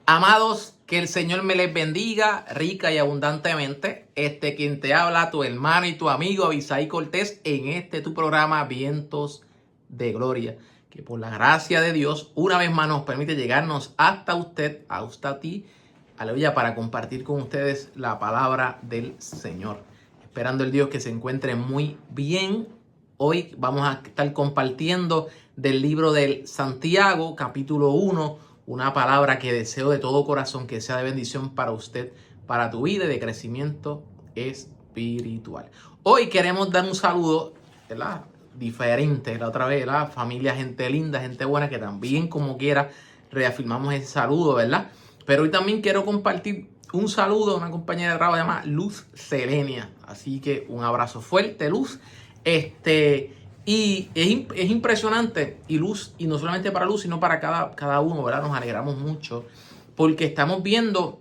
Amados, que el Señor me les bendiga rica y abundantemente. Quien te habla, tu hermano y tu amigo Abisaí Cortés, en tu programa Vientos de Gloria. Que por la gracia de Dios, una vez más nos permite llegarnos hasta usted, hasta ti, aleluya, para compartir con ustedes la palabra del Señor. Esperando el Dios que se encuentre muy bien. Hoy vamos a estar compartiendo del libro del Santiago, capítulo 1. Una palabra que deseo de todo corazón que sea de bendición para usted, para tu vida y de crecimiento espiritual. Hoy queremos dar un saludo, ¿verdad?, diferente, la otra vez, ¿verdad?, familia, gente linda, gente buena, que también como quiera reafirmamos ese saludo, ¿verdad? Pero hoy también quiero compartir un saludo a una compañera de trabajo llamada Luz Selenia. Así que un abrazo fuerte, Luz. Y es impresionante, y Luz, y no solamente para Luz, sino para cada uno, ¿verdad? Nos alegramos mucho porque estamos viendo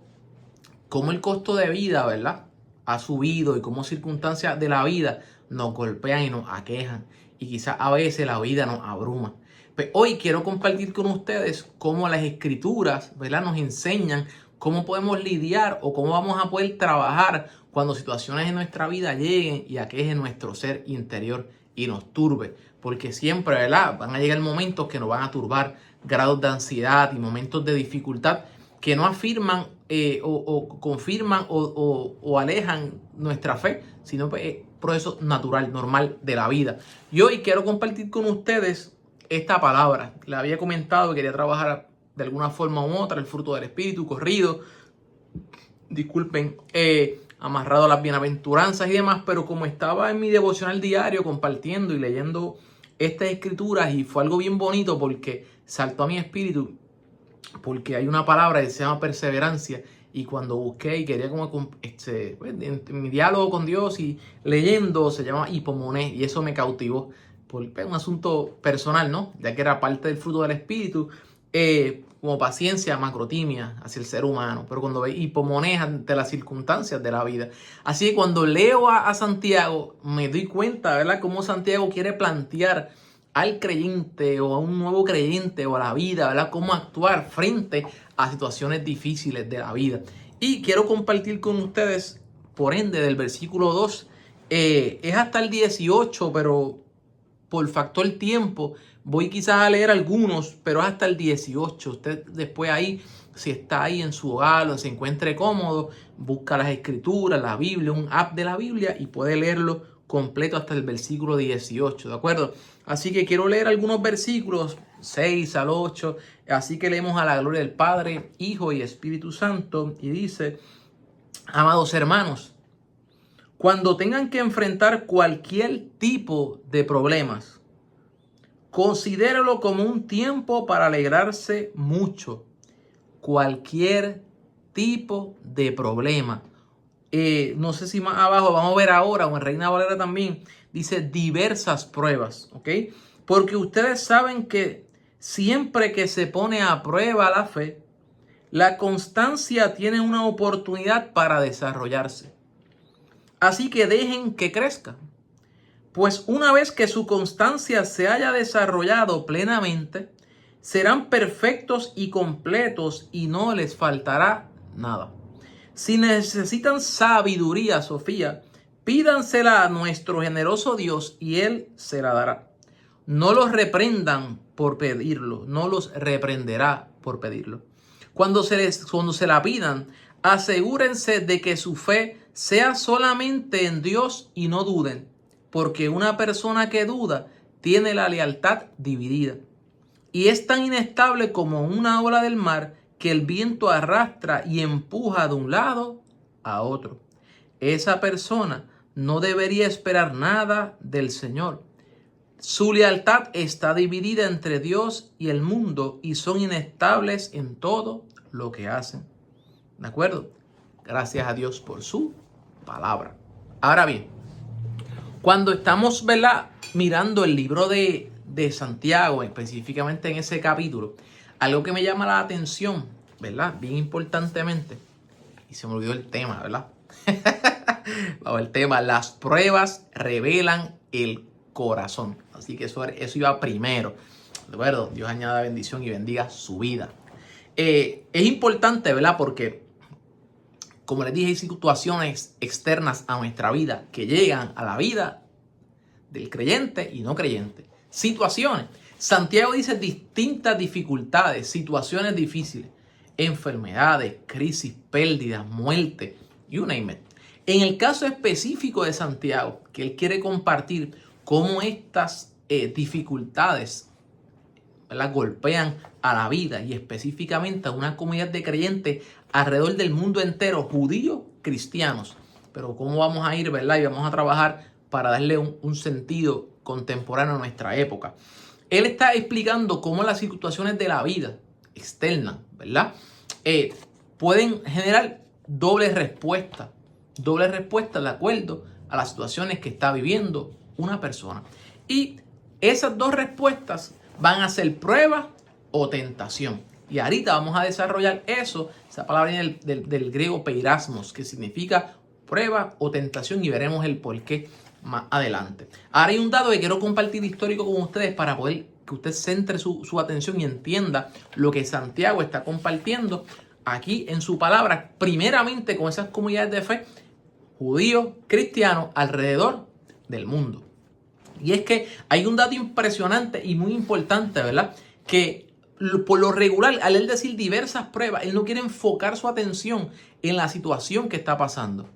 cómo el costo de vida, ¿verdad?, ha subido y cómo circunstancias de la vida nos golpean y nos aquejan. Y quizás a veces la vida nos abruma. Pues hoy quiero compartir con ustedes cómo las escrituras, ¿verdad?, nos enseñan cómo podemos lidiar o cómo vamos a poder trabajar cuando situaciones en nuestra vida lleguen y aquejen nuestro ser interior y nos turbe, porque siempre, ¿verdad?, van a llegar momentos que nos van a turbar, grados de ansiedad y momentos de dificultad que no afirman o confirman o alejan nuestra fe, sino proceso natural, normal de la vida. Y hoy quiero compartir con ustedes esta palabra. Le había comentado que quería trabajar de alguna forma u otra el fruto del Espíritu, corrido, disculpen, amarrado a las bienaventuranzas y demás, pero como estaba en mi devocional diario compartiendo y leyendo estas escrituras, y fue algo bien bonito porque saltó a mi espíritu, porque hay una palabra que se llama perseverancia, y cuando busqué y quería como en mi diálogo con Dios y leyendo, se llama hipomoné, y eso me cautivó por un asunto personal, ¿no?, ya que era parte del fruto del Espíritu, como paciencia, macrotimia hacia el ser humano, pero cuando ve hipomonés ante las circunstancias de la vida. Así que cuando leo a Santiago, me doy cuenta, ¿verdad?, cómo Santiago quiere plantear al creyente o a un nuevo creyente o a la vida, ¿verdad?, cómo actuar frente a situaciones difíciles de la vida. Y quiero compartir con ustedes, por ende, del versículo 2, es hasta el 18, pero por factor tiempo voy quizás a leer algunos, pero hasta el 18. Usted después ahí, si está ahí en su hogar o se encuentre cómodo, busca las escrituras, la Biblia, un app de la Biblia, y puede leerlo completo hasta el versículo 18, ¿de acuerdo? Así que quiero leer algunos versículos, 6 al 8, así que leemos a la gloria del Padre, Hijo y Espíritu Santo, y dice: amados hermanos, cuando tengan que enfrentar cualquier tipo de problemas, considéralo como un tiempo para alegrarse mucho. Cualquier tipo de problema. No sé si más abajo, vamos a ver ahora, o en Reina Valera también, dice diversas pruebas, ¿ok? Porque ustedes saben que siempre que se pone a prueba la fe, la constancia tiene una oportunidad para desarrollarse. Así que dejen que crezca. Pues una vez que su constancia se haya desarrollado plenamente, serán perfectos y completos y no les faltará nada. Si necesitan sabiduría, Sofía, pídansela a nuestro generoso Dios y Él se la dará. No los reprendan por pedirlo, no los reprenderá por pedirlo. Cuando se la pidan, asegúrense de que su fe sea solamente en Dios y no duden, porque una persona que duda tiene la lealtad dividida y es tan inestable como una ola del mar que el viento arrastra y empuja de un lado a otro. Esa persona no debería esperar nada del Señor. Su lealtad está dividida entre Dios y el mundo y son inestables en todo lo que hacen. ¿De acuerdo? Gracias a Dios por su palabra. Ahora bien, cuando estamos, ¿verdad?, mirando el libro de Santiago, específicamente en ese capítulo, algo que me llama la atención, ¿verdad?, bien importantemente, y se me olvidó el tema, ¿verdad? Vamos, el tema: las pruebas revelan el corazón. Así que eso iba primero. ¿De acuerdo? Dios añada bendición y bendiga su vida. Es importante, ¿verdad? Porque, como les dije, hay situaciones externas a nuestra vida que llegan a la vida del creyente y no creyente. Situaciones. Santiago dice distintas dificultades, situaciones difíciles, enfermedades, crisis, pérdidas, muerte, you name it. En el caso específico de Santiago, que él quiere compartir cómo estas dificultades, ¿verdad?, golpean a la vida y específicamente a una comunidad de creyentes alrededor del mundo entero, judíos, cristianos. Pero cómo vamos a ir, ¿verdad? Y vamos a trabajar para darle un sentido contemporáneo a nuestra época. Él está explicando cómo las situaciones de la vida externa, ¿verdad?, pueden generar doble respuesta de acuerdo a las situaciones que está viviendo una persona. Y esas dos respuestas van a ser prueba o tentación. Y ahorita vamos a desarrollar eso, esa palabra viene del griego peirasmos, que significa prueba o tentación, y veremos el porqué más adelante. Ahora hay un dato que quiero compartir histórico con ustedes para poder que usted centre su atención y entienda lo que Santiago está compartiendo aquí en su palabra, primeramente con esas comunidades de fe, judíos, cristianos, alrededor del mundo. Y es que hay un dato impresionante y muy importante, ¿verdad? Que por lo regular, al él decir diversas pruebas, él no quiere enfocar su atención en la situación que está pasando,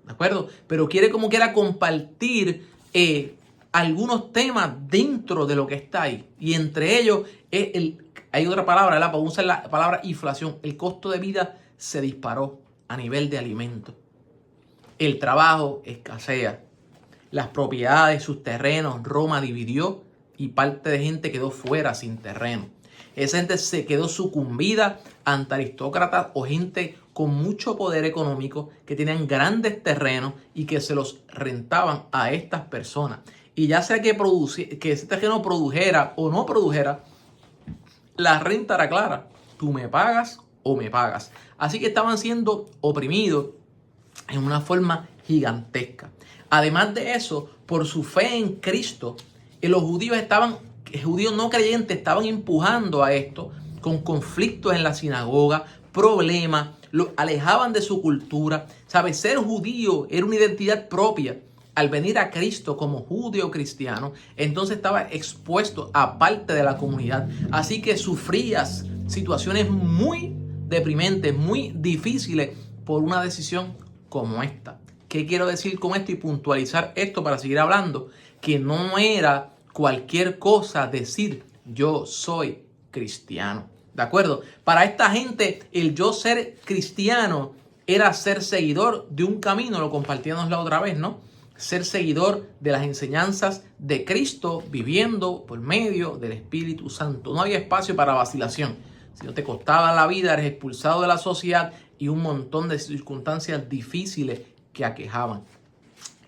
¿de acuerdo? Pero quiere como quiera compartir algunos temas dentro de lo que está ahí. Y entre ellos hay otra palabra, ¿verdad? Para usar la palabra inflación. El costo de vida se disparó a nivel de alimentos. El trabajo escasea. Las propiedades, sus terrenos, Roma dividió y parte de gente quedó fuera sin terreno. Esa gente se quedó sucumbida ante aristócratas o gente con mucho poder económico que tenían grandes terrenos y que se los rentaban a estas personas. Y ya sea que ese terreno produjera o no produjera, la renta era clara. Tú me pagas o me pagas. Así que estaban siendo oprimidos en una forma gigantesca. Además de eso, por su fe en Cristo, los judíos no creyentes estaban empujando a esto con conflictos en la sinagoga, problemas, los alejaban de su cultura. ¿Sabes? Ser judío era una identidad propia. Al venir a Cristo como judío cristiano, entonces estaba expuesto a parte de la comunidad. Así que sufrías situaciones muy deprimentes, muy difíciles por una decisión como esta. ¿Qué quiero decir con esto y puntualizar esto para seguir hablando? Que no era cualquier cosa decir yo soy cristiano. ¿De acuerdo? Para esta gente el yo ser cristiano era ser seguidor de un camino, lo compartíamos la otra vez, ¿no? Ser seguidor de las enseñanzas de Cristo viviendo por medio del Espíritu Santo. No había espacio para vacilación. Si no te costaba la vida, eres expulsado de la sociedad y un montón de circunstancias difíciles que aquejaban.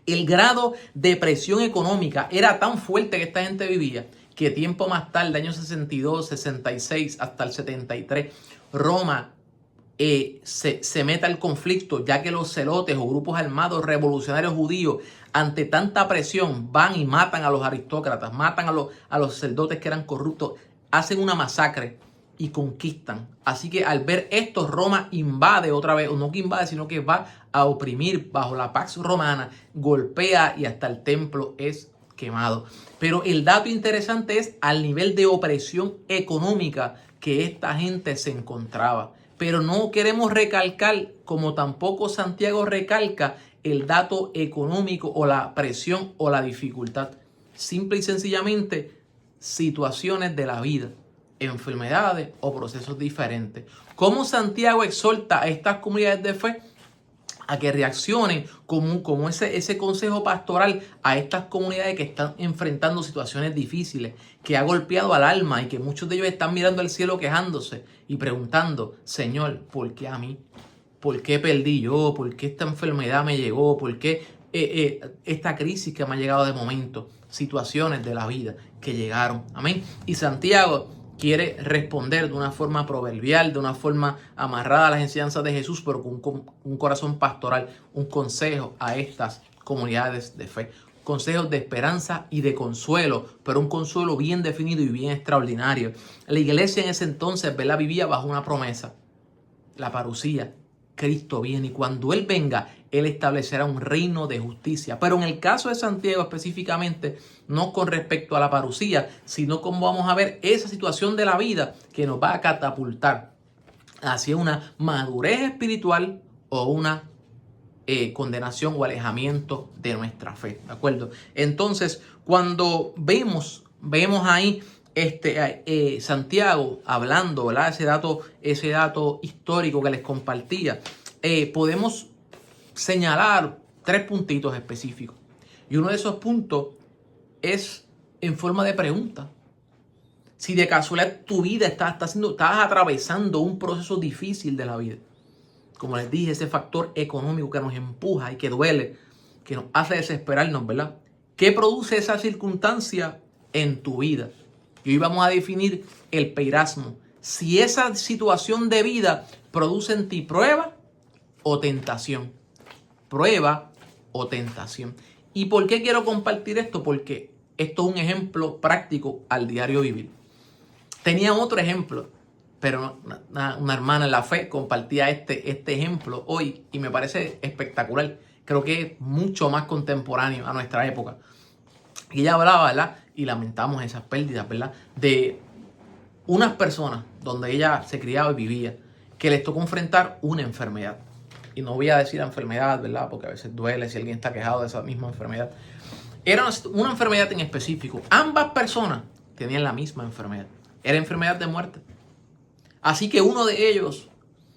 El grado de presión económica era tan fuerte que esta gente vivía que tiempo más tarde, años 62, 66 hasta el 73, Roma se mete al conflicto, ya que los celotes o grupos armados revolucionarios judíos, ante tanta presión, van y matan a los aristócratas, matan a los sacerdotes que eran corruptos, hacen una masacre y conquistan. Así que al ver esto, Roma invade otra vez, o no que invade, sino que va a oprimir bajo la Pax Romana, golpea y hasta el templo es quemado. Pero el dato interesante es al nivel de opresión económica que esta gente se encontraba. Pero no queremos recalcar, como tampoco Santiago recalca, el dato económico o la presión o la dificultad. Simple y sencillamente, situaciones de la vida, enfermedades o procesos diferentes. ¿Cómo Santiago exhorta a estas comunidades de fe a que reaccionen como ese consejo pastoral a estas comunidades que están enfrentando situaciones difíciles, que ha golpeado al alma y que muchos de ellos están mirando al cielo quejándose y preguntando, Señor, ¿por qué a mí? ¿Por qué perdí yo? ¿Por qué esta enfermedad me llegó? ¿Por qué esta crisis que me ha llegado de momento? Situaciones de la vida que llegaron. Amén. Y Santiago quiere responder de una forma proverbial, de una forma amarrada a las enseñanzas de Jesús, pero con un corazón pastoral, un consejo a estas comunidades de fe. consejos de esperanza y de consuelo, pero un consuelo bien definido y bien extraordinario. La iglesia en ese entonces, ¿verdad?, vivía bajo una promesa, la parucía. Cristo viene y cuando Él venga, Él establecerá un reino de justicia. Pero en el caso de Santiago específicamente, no con respecto a la parucía, sino como vamos a ver esa situación de la vida que nos va a catapultar hacia una madurez espiritual o una condenación o alejamiento de nuestra fe, ¿de acuerdo? Entonces, cuando vemos ahí Santiago hablando, ¿verdad?, ese dato histórico que les compartía, podemos señalar 3 puntitos específicos. Y uno de esos puntos es en forma de pregunta. Si de casualidad tu vida estás atravesando un proceso difícil de la vida, como les dije, ese factor económico que nos empuja y que duele, que nos hace desesperarnos, ¿verdad? ¿Qué produce esa circunstancia en tu vida? Y hoy vamos a definir el peirasmo. Si esa situación de vida produce en ti prueba o tentación. Prueba o tentación. ¿Y por qué quiero compartir esto? Porque esto es un ejemplo práctico al diario vivir. Tenía otro ejemplo, pero una hermana en la fe compartía este ejemplo hoy y me parece espectacular. Creo que es mucho más contemporáneo a nuestra época. Y ella hablaba, ¿verdad?, y lamentamos esas pérdidas, ¿verdad?, de unas personas donde ella se criaba y vivía, que les tocó enfrentar una enfermedad. Y no voy a decir enfermedad, ¿verdad?, porque a veces duele si alguien está quejado de esa misma enfermedad. Era una enfermedad en específico. Ambas personas tenían la misma enfermedad. Era enfermedad de muerte. Así que uno de ellos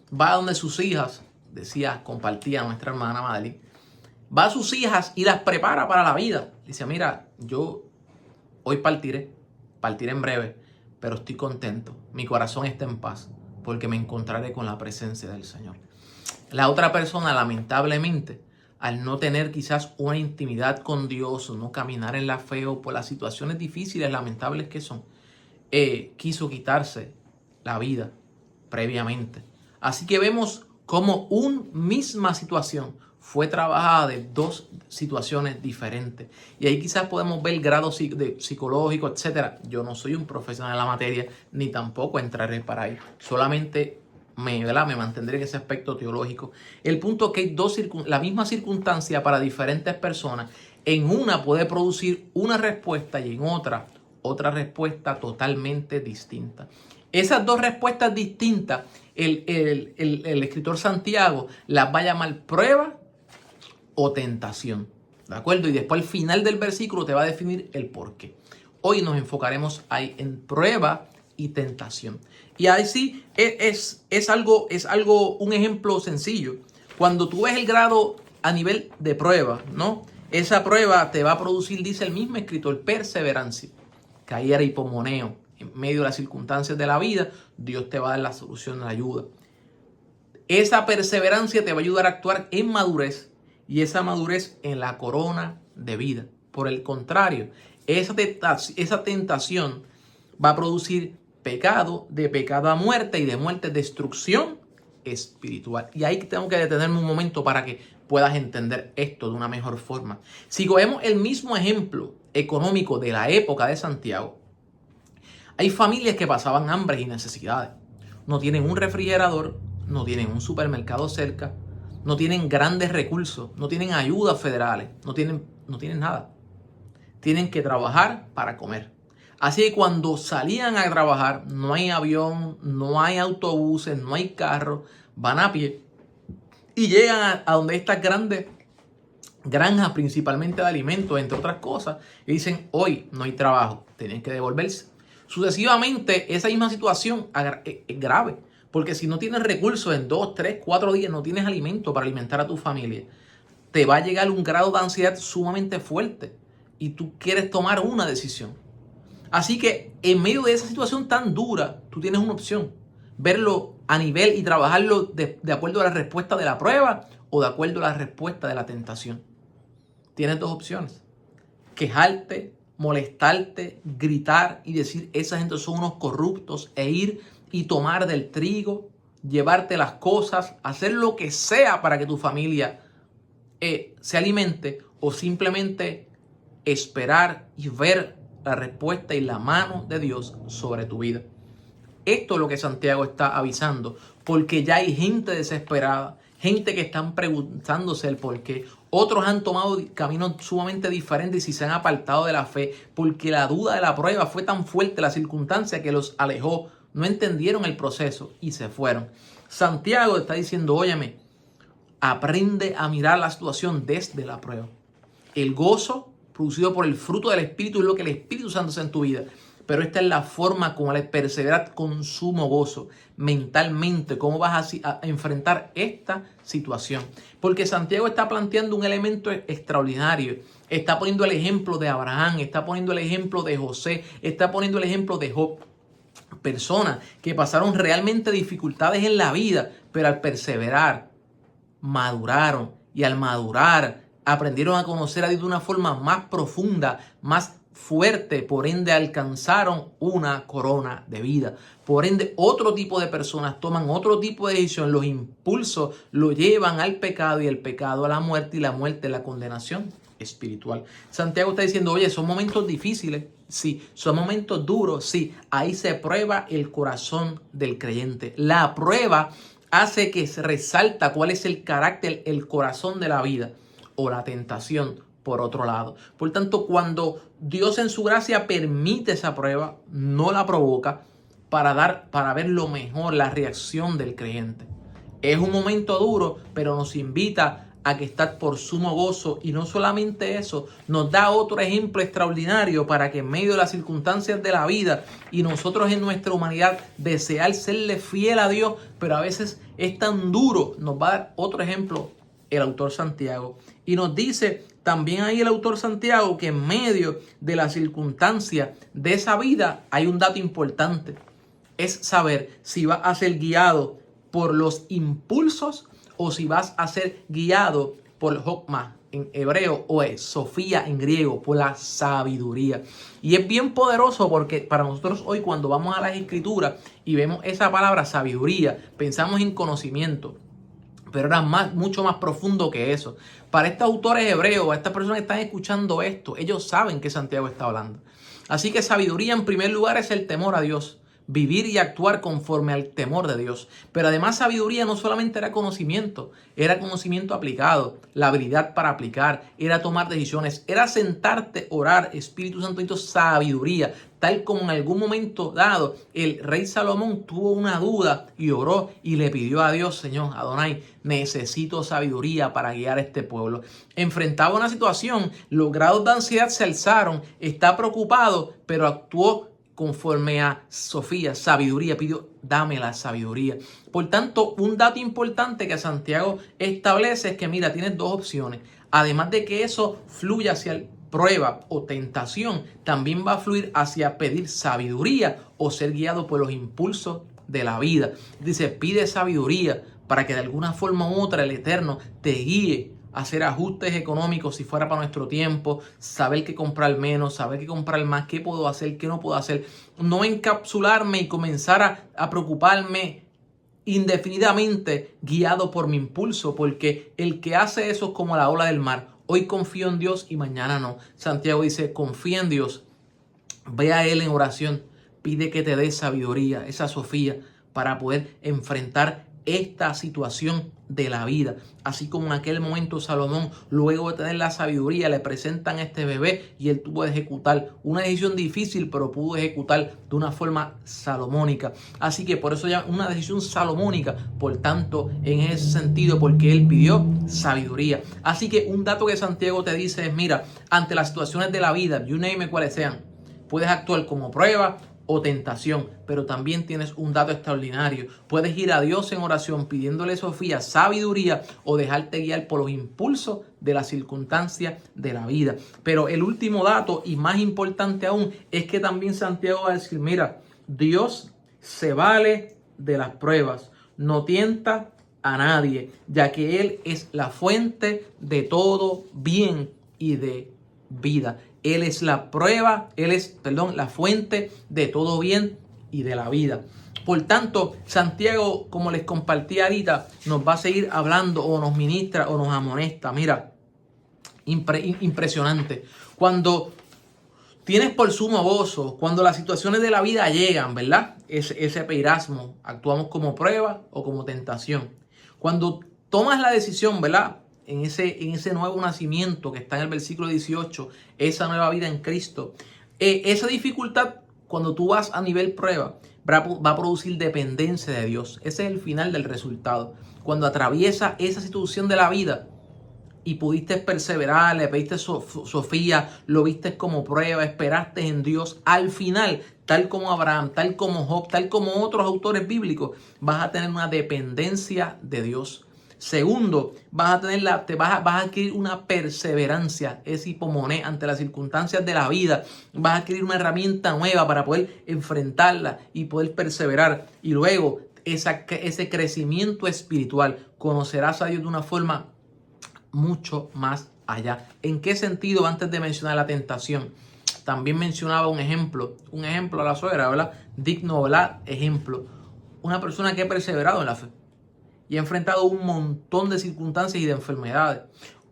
va a donde sus hijas, compartía nuestra hermana Madeline, va a sus hijas y las prepara para la vida. Dice, mira, yo hoy partiré en breve, pero estoy contento. Mi corazón está en paz porque me encontraré con la presencia del Señor. La otra persona, lamentablemente, al no tener quizás una intimidad con Dios o no caminar en la fe o por las situaciones difíciles, lamentables que son, quiso quitarse la vida previamente. Así que vemos cómo una misma situación fue trabajada de 2 situaciones diferentes. Y ahí quizás podemos ver el grado psicológico, etc. Yo no soy un profesional en la materia, ni tampoco entraré para ahí. Solamente me mantendré en ese aspecto teológico. El punto es que hay la misma circunstancia para diferentes personas. En una puede producir una respuesta y en otra respuesta totalmente distinta. Esas 2 respuestas distintas, el escritor Santiago las va a llamar prueba o tentación, ¿de acuerdo? Y después al final del versículo te va a definir el por qué. Hoy nos enfocaremos ahí en prueba y tentación. Y ahí sí es algo, un ejemplo sencillo. Cuando tú ves el grado a nivel de prueba, ¿no? Esa prueba te va a producir, dice el mismo escritor, perseverancia. Que era hipomoneo. En medio de las circunstancias de la vida, Dios te va a dar la solución, la ayuda. Esa perseverancia te va a ayudar a actuar en madurez y esa madurez en la corona de vida. Por el contrario, esa tentación va a producir pecado, de pecado a muerte y de muerte destrucción espiritual. Y ahí tengo que detenerme un momento para que puedas entender esto de una mejor forma. Si cogemos el mismo ejemplo económico de la época de Santiago, hay familias que pasaban hambre y necesidades. No tienen un refrigerador, no tienen un supermercado cerca, no tienen grandes recursos, no tienen ayudas federales, no tienen nada. Tienen que trabajar para comer. Así que cuando salían a trabajar, no hay avión, no hay autobuses, no hay carros, van a pie y llegan a donde estas grandes granjas, principalmente de alimentos, entre otras cosas, y dicen, hoy no hay trabajo, tienen que devolverse. Sucesivamente, esa misma situación es grave, porque si no tienes recursos en 2, 3, 4 días, no tienes alimento para alimentar a tu familia, te va a llegar un grado de ansiedad sumamente fuerte y tú quieres tomar una decisión. Así que en medio de esa situación tan dura, tú tienes una opción, verlo a nivel y trabajarlo de acuerdo a la respuesta de la prueba o de acuerdo a la respuesta de la tentación. Tienes 2 opciones, quejarte, molestarte, gritar y decir esa gente son unos corruptos e ir y tomar del trigo, llevarte las cosas, hacer lo que sea para que tu familia se alimente o simplemente esperar y ver la respuesta y la mano de Dios sobre tu vida. Esto es lo que Santiago está avisando, porque ya hay gente desesperada, gente que están preguntándose el por qué. Otros han tomado caminos sumamente diferentes y se han apartado de la fe, porque la duda de la prueba fue tan fuerte, la circunstancia que los alejó, no entendieron el proceso y se fueron. Santiago está diciendo, óyeme, aprende a mirar la situación desde la prueba. El gozo producido por el fruto del Espíritu es lo que el Espíritu Santo hace en tu vida. Pero esta es la forma como al perseverar con sumo gozo mentalmente, cómo vas a enfrentar esta situación. Porque Santiago está planteando un elemento extraordinario. Está poniendo el ejemplo de Abraham, está poniendo el ejemplo de José, está poniendo el ejemplo de Job. Personas que pasaron realmente dificultades en la vida, pero al perseverar, maduraron. Y al madurar, aprendieron a conocer a Dios de una forma más profunda, más fuerte, por ende alcanzaron una corona de vida. Por ende, otro tipo de personas toman otro tipo de decisión, los impulsos lo llevan al pecado y el pecado a la muerte y la muerte a la condenación espiritual. Santiago está diciendo, oye, son momentos difíciles, sí, son momentos duros, sí, ahí se prueba el corazón del creyente. La prueba hace que se resalta cuál es el carácter, el corazón de la vida o la tentación. Por otro lado, por tanto, cuando Dios en su gracia permite esa prueba, no la provoca para ver lo mejor, la reacción del creyente. Es un momento duro, pero nos invita a que estar por sumo gozo, y no solamente eso, nos da otro ejemplo extraordinario para que en medio de las circunstancias de la vida y nosotros en nuestra humanidad desear serle fiel a Dios, pero a veces es tan duro, nos va a dar otro ejemplo el autor Santiago. Y nos dice también ahí el autor Santiago que en medio de la circunstancia de esa vida hay un dato importante. Es saber si vas a ser guiado por los impulsos o si vas a ser guiado por Hokmah en hebreo o Sofía en griego, por la sabiduría. Y es bien poderoso porque para nosotros hoy cuando vamos a las escrituras y vemos esa palabra sabiduría, pensamos en conocimiento. Pero era mucho más profundo que eso. Para estos autores hebreos, a estas personas que están escuchando esto, ellos saben que Santiago está hablando. Así que sabiduría en primer lugar es el temor a Dios. Vivir y actuar conforme al temor de Dios. Pero además sabiduría no solamente era conocimiento aplicado, la habilidad para aplicar, era tomar decisiones, era sentarte, orar, Espíritu Santo, sabiduría. Tal como en algún momento dado el rey Salomón tuvo una duda y oró y le pidió a Dios, Señor, Adonai, necesito sabiduría para guiar a este pueblo. Enfrentaba una situación, los grados de ansiedad se alzaron, está preocupado, pero actuó conforme a Sofía, sabiduría, pidió, dame la sabiduría. Por tanto, un dato importante que Santiago establece es que, mira, tienes dos opciones. Además de que eso fluya hacia prueba o tentación, también va a fluir hacia pedir sabiduría o ser guiado por los impulsos de la vida. Dice, pide sabiduría para que de alguna forma u otra el Eterno te guíe, hacer ajustes económicos si fuera para nuestro tiempo, saber qué comprar menos, saber qué comprar más, qué puedo hacer, qué no puedo hacer. No encapsularme y comenzar a preocuparme indefinidamente guiado por mi impulso, porque el que hace eso es como la ola del mar. Hoy confío en Dios y mañana no. Santiago dice, confía en Dios, ve a Él en oración, pide que te dé sabiduría, esa Sofía, para poder enfrentar esta situación de la vida. Así como en aquel momento Salomón, luego de tener la sabiduría, le presentan a este bebé y él tuvo que ejecutar una decisión difícil, pero pudo ejecutar de una forma salomónica. Así que por eso ya una decisión salomónica, por tanto, en ese sentido, porque él pidió sabiduría. Así que un dato que Santiago te dice es, mira, ante las situaciones de la vida, you name it, cuáles sean, puedes actuar como prueba o tentación, pero también tienes un dato extraordinario. Puedes ir a Dios en oración pidiéndole, Sofía, sabiduría, o dejarte guiar por los impulsos de las circunstancias de la vida. Pero el último dato, y más importante aún, es que también Santiago va a decir, mira, Dios se vale de las pruebas, no tienta a nadie, ya que Él es la fuente de todo bien y de vida. Él es la prueba, la fuente de todo bien y de la vida. Por tanto, Santiago, como les compartí ahorita, nos va a seguir hablando o nos ministra o nos amonesta. Mira, Impresionante. Cuando tienes por sumo gozo, cuando las situaciones de la vida llegan, ¿verdad? Ese peirasmo, actuamos como prueba o como tentación. Cuando tomas la decisión, ¿verdad? En ese nuevo nacimiento que está en el versículo 18, esa nueva vida en Cristo, esa dificultad, cuando tú vas a nivel prueba, va a producir dependencia de Dios. Ese es el final del resultado. Cuando atraviesa esa situación de la vida, y pudiste perseverar, le pediste Sofía, lo viste como prueba, esperaste en Dios, al final, tal como Abraham, tal como Job, tal como otros autores bíblicos, vas a tener una dependencia de Dios. Segundo, vas a adquirir una perseverancia, es hipomoné ante las circunstancias de la vida. Vas a adquirir una herramienta nueva para poder enfrentarla y poder perseverar. Y luego, ese crecimiento espiritual, conocerás a Dios de una forma mucho más allá. ¿En qué sentido? Antes de mencionar la tentación, también mencionaba un ejemplo a la suegra, ¿verdad? Digno, ¿verdad? Ejemplo. Una persona que ha perseverado en la fe y ha enfrentado un montón de circunstancias y de enfermedades.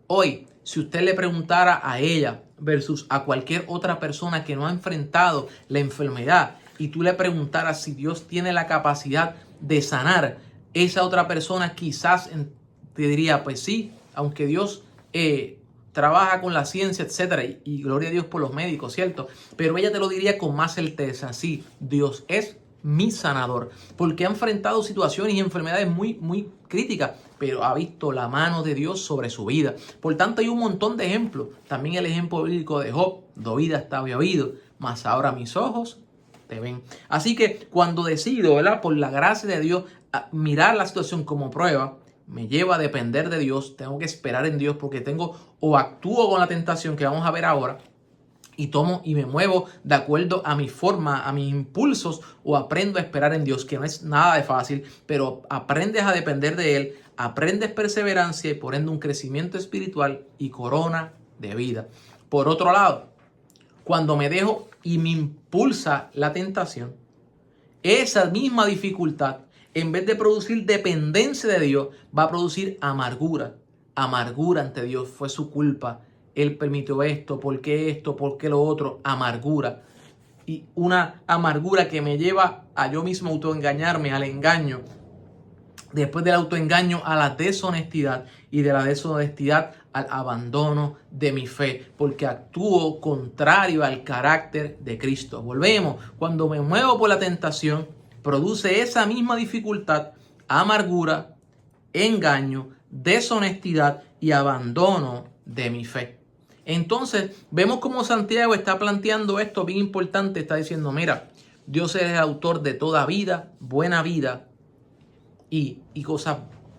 Hoy, si usted le preguntara a ella versus a cualquier otra persona que no ha enfrentado la enfermedad y tú le preguntaras si Dios tiene la capacidad de sanar, esa otra persona quizás te diría, pues sí, aunque Dios trabaja con la ciencia, etcétera, y gloria a Dios por los médicos, ¿cierto? Pero ella te lo diría con más certeza, sí, Dios es mi sanador, porque ha enfrentado situaciones y enfermedades muy, muy críticas, pero ha visto la mano de Dios sobre su vida. Por tanto, hay un montón de ejemplos. También el ejemplo bíblico de Job, do vida estaba oído, mas ahora mis ojos te ven. Así que cuando decido, ¿verdad? Por la gracia de Dios, mirar la situación como prueba, me lleva a depender de Dios, tengo que esperar en Dios porque o actúo con la tentación que vamos a ver ahora y tomo y me muevo de acuerdo a mi forma, a mis impulsos, o aprendo a esperar en Dios, que no es nada de fácil, pero aprendes a depender de Él, aprendes perseverancia y por ende un crecimiento espiritual y corona de vida. Por otro lado, cuando me dejo y me impulsa la tentación, esa misma dificultad, en vez de producir dependencia de Dios, va a producir amargura. Amargura ante Dios. Fue su culpa. Él permitió esto, ¿por qué lo otro? Amargura. Y una amargura que me lleva a yo mismo autoengañarme, al engaño. Después del autoengaño, a la deshonestidad. Y de la deshonestidad al abandono de mi fe. Porque actúo contrario al carácter de Cristo. Volvemos. Cuando me muevo por la tentación, produce esa misma dificultad, amargura, engaño, deshonestidad y abandono de mi fe. Entonces, vemos cómo Santiago está planteando esto bien importante. Está diciendo, mira, Dios es el autor de toda vida, buena vida y cosas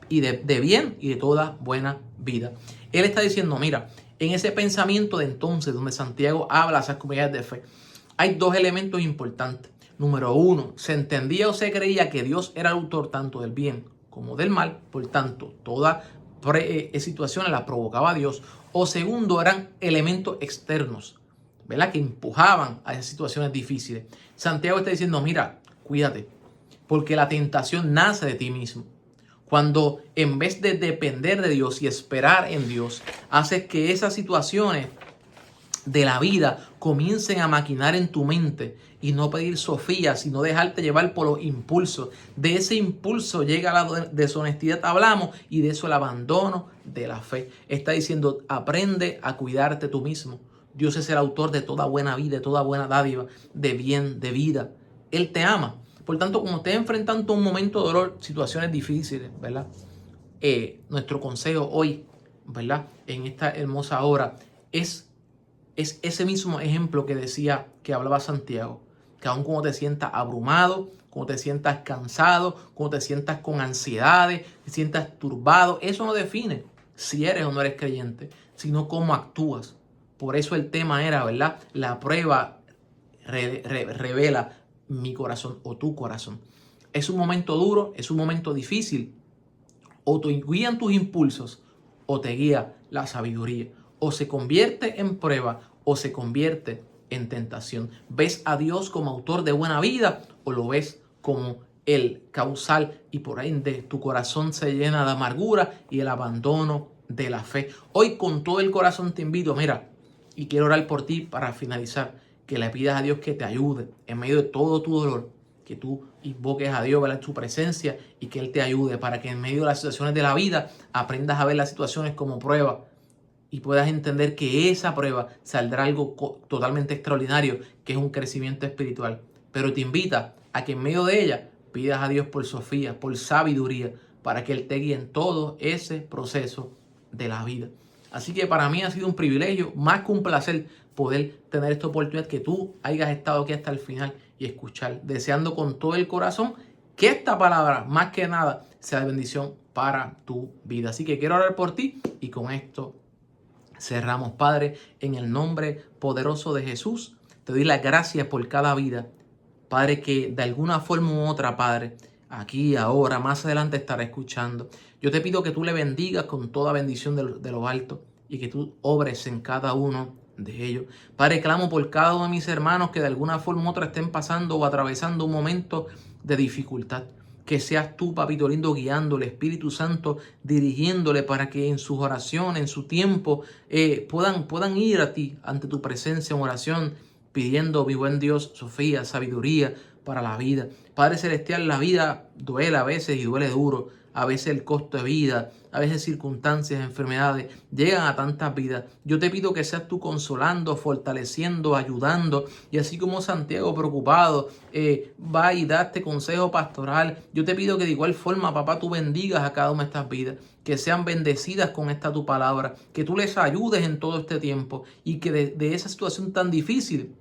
y de bien y de toda buena vida. Él está diciendo, mira, en ese pensamiento de entonces, donde Santiago habla a esas comunidades de fe, hay dos elementos importantes. Número uno, se entendía o se creía que Dios era el autor tanto del bien como del mal, por tanto, toda situación la provocaba Dios. O segundo, eran elementos externos, ¿verdad? Que empujaban a esas situaciones difíciles. Santiago está diciendo, mira, cuídate, porque la tentación nace de ti mismo. Cuando en vez de depender de Dios y esperar en Dios, haces que esas situaciones de la vida comiencen a maquinar en tu mente y no pedir Sofía, sino dejarte llevar por los impulsos. De ese impulso llega la deshonestidad, hablamos, y de eso el abandono de la fe. Está diciendo, aprende a cuidarte tú mismo. Dios es el autor de toda buena vida, de toda buena dádiva, de bien, de vida. Él te ama. Por tanto, como estés enfrentando un momento de dolor, situaciones difíciles, ¿verdad? Nuestro consejo hoy, ¿verdad? En esta hermosa hora es ese mismo ejemplo que hablaba Santiago, que aun cuando te sientas abrumado, cuando te sientas cansado, cuando te sientas con ansiedades, te sientas turbado, eso no define si eres o no eres creyente, sino cómo actúas. Por eso el tema era, ¿verdad? La prueba revela mi corazón o tu corazón. Es un momento duro, es un momento difícil. O te guían tus impulsos o te guía la sabiduría. O se convierte en prueba o se convierte en tentación. ¿Ves a Dios como autor de buena vida o lo ves como el causal y por ende tu corazón se llena de amargura y el abandono de la fe. Hoy con todo el corazón te invito, mira, y quiero orar por ti para finalizar, que le pidas a Dios que te ayude en medio de todo tu dolor, que tú invoques a Dios, ¿verdad?, en su presencia y que Él te ayude para que en medio de las situaciones de la vida aprendas a ver las situaciones como prueba y puedas entender que esa prueba saldrá algo totalmente extraordinario, que es un crecimiento espiritual. Pero te invita a que en medio de ella pidas a Dios por Sofía, por sabiduría, para que Él te guíe en todo ese proceso de la vida. Así que para mí ha sido un privilegio, más que un placer, poder tener esta oportunidad que tú hayas estado aquí hasta el final y escuchar, deseando con todo el corazón que esta palabra, más que nada, sea de bendición para tu vida. Así que quiero orar por ti y con esto cerramos. Padre, en el nombre poderoso de Jesús, te doy las gracias por cada vida. Padre, que de alguna forma u otra, Padre, aquí, ahora, más adelante estará escuchando. Yo te pido que tú le bendigas con toda bendición de lo alto y que tú obres en cada uno de ellos. Padre, clamo por cada uno de mis hermanos que de alguna forma u otra estén pasando o atravesando un momento de dificultad. Que seas tú, papito lindo, guiándole, Espíritu Santo, dirigiéndole para que en sus oraciones, en su tiempo, puedan ir a ti, ante tu presencia en oración, pidiendo, mi buen Dios, Sofía, sabiduría para la vida. Padre Celestial, la vida duele a veces y duele duro. A veces el costo de vida, a veces circunstancias, enfermedades, llegan a tantas vidas. Yo te pido que seas tú consolando, fortaleciendo, ayudando. Y así como Santiago preocupado va y da este consejo pastoral, yo te pido que de igual forma, papá, tú bendigas a cada una de estas vidas. Que sean bendecidas con esta tu palabra. Que tú les ayudes en todo este tiempo. Y que de esa situación tan difícil,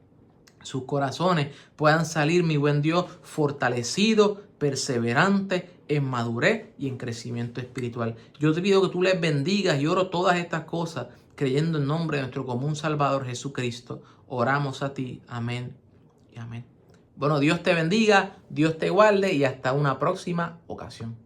sus corazones puedan salir, mi buen Dios, fortalecidos, perseverantes, en madurez y en crecimiento espiritual. Yo te pido que tú les bendigas y oro todas estas cosas creyendo en nombre de nuestro común Salvador Jesucristo. Oramos a ti. Amén y amén. Bueno, Dios te bendiga, Dios te guarde y hasta una próxima ocasión.